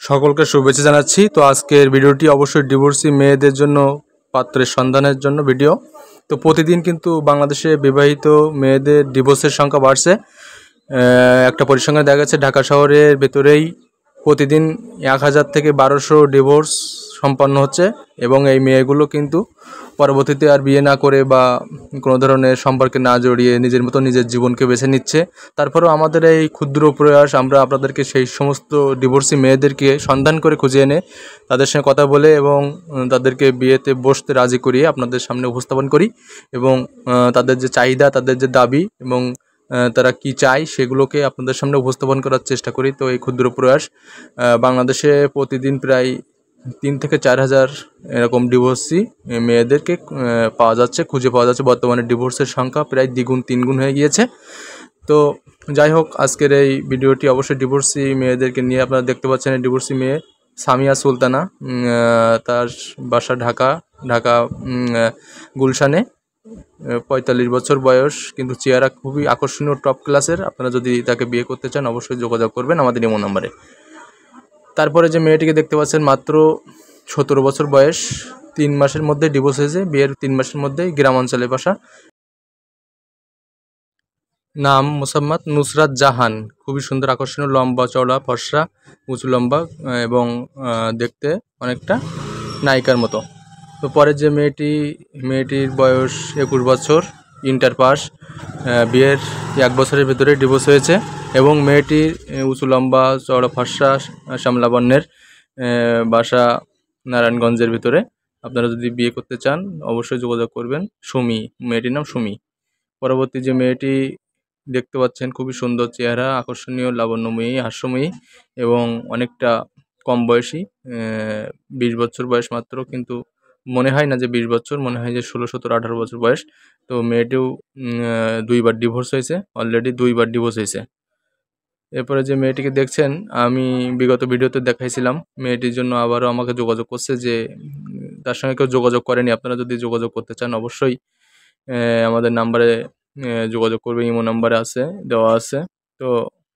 সকলকে শুভেচ্ছা জানাচ্ছি। তো আজকের ভিডিওটি অবশ্যই ডিভোর্সি মেয়েদের জন্য, পাত্রের সন্ধানের জন্য ভিডিও। তো প্রতিদিন কিন্তু বাংলাদেশে বিবাহিত মেয়েদের ডিভোর্সের সংখ্যা বাড়ছে। একটা পরিসংখ্যান দেখা গেছে ঢাকা শহরের ভেতরেই প্রতিদিন 1000 থেকে 1200 ডিভোর্স সম্পন্ন হচ্ছে, এবং এই মেয়েগুলো কিন্তু পরবর্তীতে আর বিয়ে না করে বা কোনো ধরনের সম্পর্কে না জড়িয়ে নিজের মতো নিজের জীবনকে বেছে নিচ্ছে। তারপরেও আমাদের এই ক্ষুদ্র প্রয়াস আমরা আপনাদেরকে সেই সমস্ত ডিভোর্সি মেয়েদেরকে সন্ধান করে খুঁজে এনে তাদের সঙ্গে কথা বলে এবং তাদেরকে বিয়েতে বসতে রাজি করিয়ে আপনাদের সামনে উপস্থাপন করি, এবং তাদের যে চাহিদা, তাদের যে দাবি এবং তারা কি চায় সেগুলোকে আপনাদের সামনে উপস্থাপন করার চেষ্টা করি। তো এই ক্ষুদ্র প্রয়াস বাংলাদেশে প্রতিদিন প্রায় 3 থেকে 4000 এরকম ডিভোর্সি মেয়েদেরকে খুঁজে পাওয়া যাচ্ছে। বর্তমানে ডিভোর্সের সংখ্যা প্রায় দ্বিগুণ 3 গুণ হয়ে গিয়েছে। তো যাই হোক, আজকের এই ভিডিওটি অবশ্যই ডিভোর্সি মেয়েদেরকে নিয়ে। আপনারা দেখতে পাচ্ছেন এই ডিভোর্সি মেয়ে সামিয়া সুলতানা, তার বাসা ঢাকা গুলশানে। 45 বছর বয়স, কিন্তু চেহারা খুবই আকর্ষণীয়, টপ ক্লাসের। আপনারা যদি তাকে বিয়ে করতে চান অবশ্যই যোগাযোগ করবেন আমাদের ইমো নম্বরে। তারপরে যে মেয়েটিকে দেখতে পাচ্ছেন মাত্র 17 বছর বয়স, 3 মাসের মধ্যে ডিভোর্স হয়েছে, বিয়ের 3 মাসের মধ্যেই, গ্রামাঞ্চলে বাসা। নাম মোসাম্মদ নুসরাত জাহান। খুবই সুন্দর, আকর্ষণীয়, লম্বা চওড়া, ফর্সা, উঁচু লম্বা এবং দেখতে অনেকটা নায়িকার মতো। তো পরে যে মেয়েটির বয়স 21 বছর, ইন্টার পাস, বিয়ের 1 বছরের ভেতরে ডিভোর্স হয়েছে, এবং মেয়েটির উঁচু লম্বা চওড়া ফর্সা, শ্যামলা বর্ণের, বাসা নারায়ণগঞ্জের ভিতরে। আপনারা যদি বিয়ে করতে চান অবশ্যই যোগাযোগ করবেন। সুমি, মেয়েটির নাম সুমি। পরবর্তী যে মেয়েটি দেখতে পাচ্ছেন খুবই সুন্দর চেহারা, আকর্ষণীয়, লাবণ্যময়ী, হাস্যময়ী এবং অনেকটা কম বয়সী, 20 বছর বয়স মাত্র, কিন্তু মনে হয় না যে 20 বছর, মনে হয় যে 16, 17, 18 বছর বয়স। তো মেয়েটিও 2বার ডিভোর্স হয়েছে, অলরেডি 2বার ডিভোর্স হয়েছে। এরপরে যে মেয়েটিকে দেখছেন, আমি বিগত ভিডিওতে দেখাইছিলাম, মেয়েটির জন্য আবারও আমাকে যোগাযোগ করছে যে তার সঙ্গে কেউ যোগাযোগ করেনি। আপনারা যদি যোগাযোগ করতে চান অবশ্যই আমাদের নাম্বারে যোগাযোগ করবে, ইমো নাম্বারে আছে, দেওয়া আছে। তো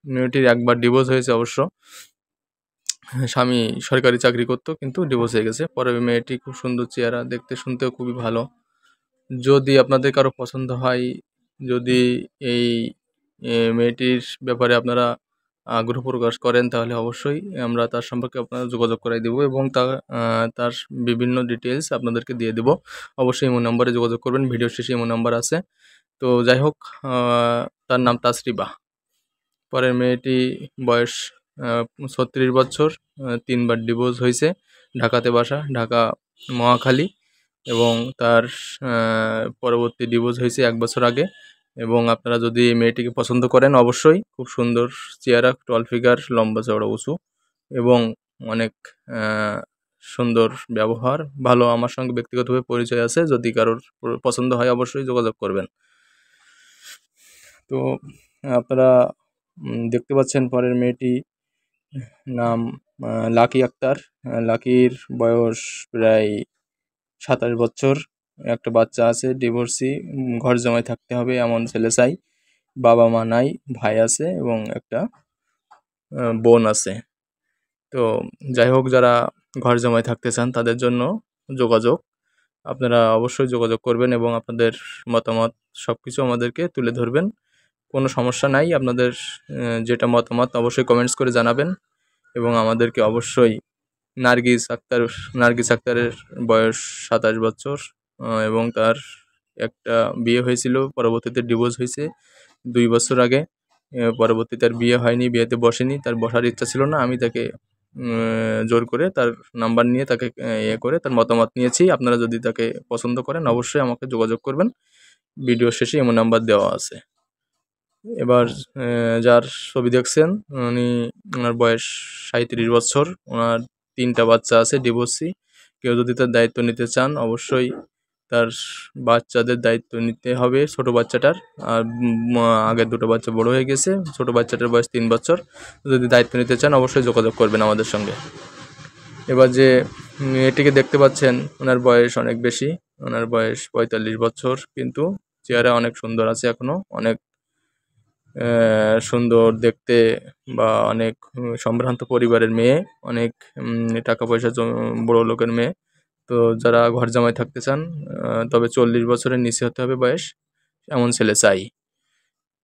মেয়েটির 1বার ডিভোর্স হয়েছে অবশ্য। স্বামী সরকারি চাকরি করতো, কিন্তু ডিভোর্স হয়ে গেছে। পরে মেয়েটি খুব সুন্দর চেহারা, দেখতে শুনতেও খুবই ভালো। যদি আপনাদের কারো পছন্দ হয়, যদি এই মেয়েটির ব্যাপারে আপনারা আগ্রহ প্রকাশ করেন, তাহলে অবশ্যই আমরা তার সম্পর্কে আপনারা যোগাযোগ করাই দেবো, এবং তার বিভিন্ন ডিটেলস আপনাদেরকে দিয়ে দেবো। অবশ্যই ইমো নম্বরে যোগাযোগ করবেন, ভিডিও শেষে ইমো নাম্বার আছে। তো যাই হোক, তার নাম তাসরিবা। পরের মেয়েটি বয়স 36 বছর, 3বার ডিভোর্স হয়েছে, ঢাকাতে বাসা, ঢাকা মহাখালী, এবং তার পরবর্তী ডিভোর্স হয়েছে 1 বছর আগে। এবং আপনারা যদি মেয়েটিকে পছন্দ করেন অবশ্যই, খুব সুন্দর চেহারা, টল ফিগার, লম্বা চওড়া উঁচু এবং অনেক সুন্দর ব্যবহার, ভালো, আমার সঙ্গে ব্যক্তিগতভাবে পরিচয় আছে। যদি কারোর পছন্দ হয় অবশ্যই যোগাযোগ করবেন। তো আপনারা দেখতে পাচ্ছেন পরের মেয়েটি নাম লাকি আক্তার। লাকির বয়স প্রায় 27 বছর, একটা বাচ্চা আছে, ডিভোর্সি, ঘর জামাই থাকতে হবে এমন ছেলে চাই, বাবা মা নাই, ভাই আছে এবং একটা বোন আছে। তো যাই হোক, যারা ঘর জামাই থাকতে চান তাদের জন্য যোগাযোগ, আপনারা অবশ্যই যোগাযোগ করবেন এবং আপনাদের মতামত সব কিছু আমাদেরকে তুলে ধরবেন। কোনো সমস্যা নাই, আপনাদের যেটা মতামত অবশ্যই কমেন্টস করে জানাবেন। এবং আমাদেরকে অবশ্যই নার্গিস আক্তারের বয়স 27 বছর, এবং তার একটা বিয়ে হয়েছিল, পরবর্তীতে ডিভোর্স হয়েছে 2 বছর আগে। পরবর্তীতে আর বিয়ে হয়নি, বিয়েতে বসেনি, তার বসার ইচ্ছা ছিল না। আমি তাকে জোর করে তার নাম্বার নিয়ে তাকে করে তার মতামত নিয়েছি। আপনারা যদি তাকে পছন্দ করেন অবশ্যই আমাকে যোগাযোগ করবেন, ভিডিও শেষে এমন নাম্বার দেওয়া আছে। এবার যার ছবি দেখছেন, ওনার বয়স 37 বছর, ওনার 3টা বাচ্চা আছে, ডিভোর্সি। কেউ যদি তার দায়িত্ব নিতে চান অবশ্যই তার বাচ্চাদের দায়িত্ব নিতে হবে, ছোট বাচ্চাটার। আর আগের 2টো বাচ্চা বড় হয়ে গেছে, ছোট বাচ্চাটার বয়স 3 বছর। যদি দায়িত্ব নিতে চান অবশ্যই যোগাযোগ করবেন আমাদের সঙ্গে। এবার যে মেয়েটিকে দেখতে পাচ্ছেন, ওনার বয়স অনেক বেশি, ওনার বয়স 45 বছর, কিন্তু চেহারা অনেক সুন্দর আছে, এখনও অনেক সুন্দর দেখতে বা অনেক সম্ভ্রান্ত পরিবারের মেয়ে, অনেক টাকা পয়সা বড় লোকের মেয়ে। তো যারা ঘর জামাই থাকতে চান তবে 40 বছরের নিচে হতে হবে বয়স, এমন ছেলে চাই।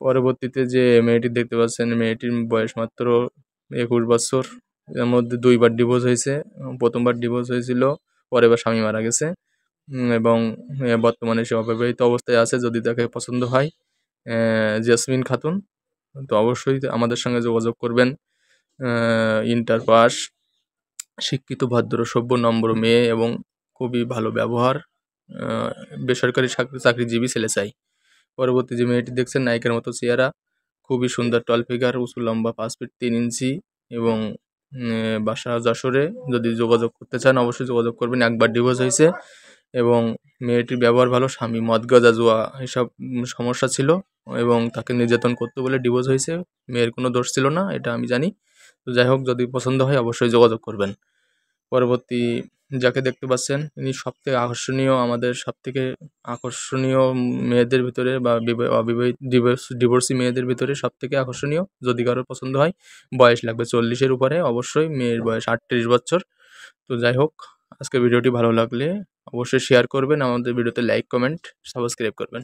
পরবর্তীতে যে মেয়েটি দেখতে পাচ্ছেন, মেয়েটির বয়স মাত্র 21 বছর। এর মধ্যে 2বার ডিভোর্স হয়েছে। প্রথমবার ডিভোর্স হয়েছিল, পরে এবার স্বামী মারা গেছে। এবং বর্তমানে সে অবিবাহিত অবস্থায় আছে। যদি তাকে পছন্দ হয়, জেসমিন খাতুন, তো অবশ্যই আমাদের সঙ্গে যোগাযোগ করবেন। ইন্টার পাস, শিক্ষিত, ভদ্র, সভ্য, নম্র মেয়ে এবং খুবই ভালো ব্যবহার, বেসরকারি চাকরিজীবী ছেলে চাই। পরবর্তী যে মেয়েটি দেখছেন, নায়িকার মতো চেহারা, খুবই সুন্দর, টল ফিগার, উঁচু লম্বা, 5 ফিট 3 ইঞ্চি এবং বাসা যশোরে। যদি যোগাযোগ করতে চান অবশ্যই যোগাযোগ করবেন। 1বার ডিভোর্স হয়েছে এবং মেয়েটির ব্যবহার ভালো। স্বামী মদ গাঁজা জুয়া এসব সমস্যা ছিল এবং তাকে নির্যাতন করতে বলে ডিভোর্স হয়েছে। মেয়ের কোনো দোষ ছিল না, এটা আমি জানি। তো যাই হোক, যদি পছন্দ হয় অবশ্যই যোগাযোগ করবেন। পরবর্তী যাকে দেখতে পাচ্ছেন, ইনি সবথেকে আকর্ষণীয়, আমাদের সবথেকে আকর্ষণীয় মেয়েদের ভিতরে বা অবিবাহিত ডিভোর্সি মেয়েদের ভিতরে সবথেকে আকর্ষণীয়। যদি কারোর পছন্দ হয়, বয়স লাগবে 40-এর উপরে, অবশ্যই মেয়ের বয়স 38 বছর। তো যাই হোক, আজকের ভিডিওটি ভালো লাগলে অবশ্যই শেয়ার করবেন, আমাদের ভিডিওতে লাইক, কমেন্ট, সাবস্ক্রাইব করবেন।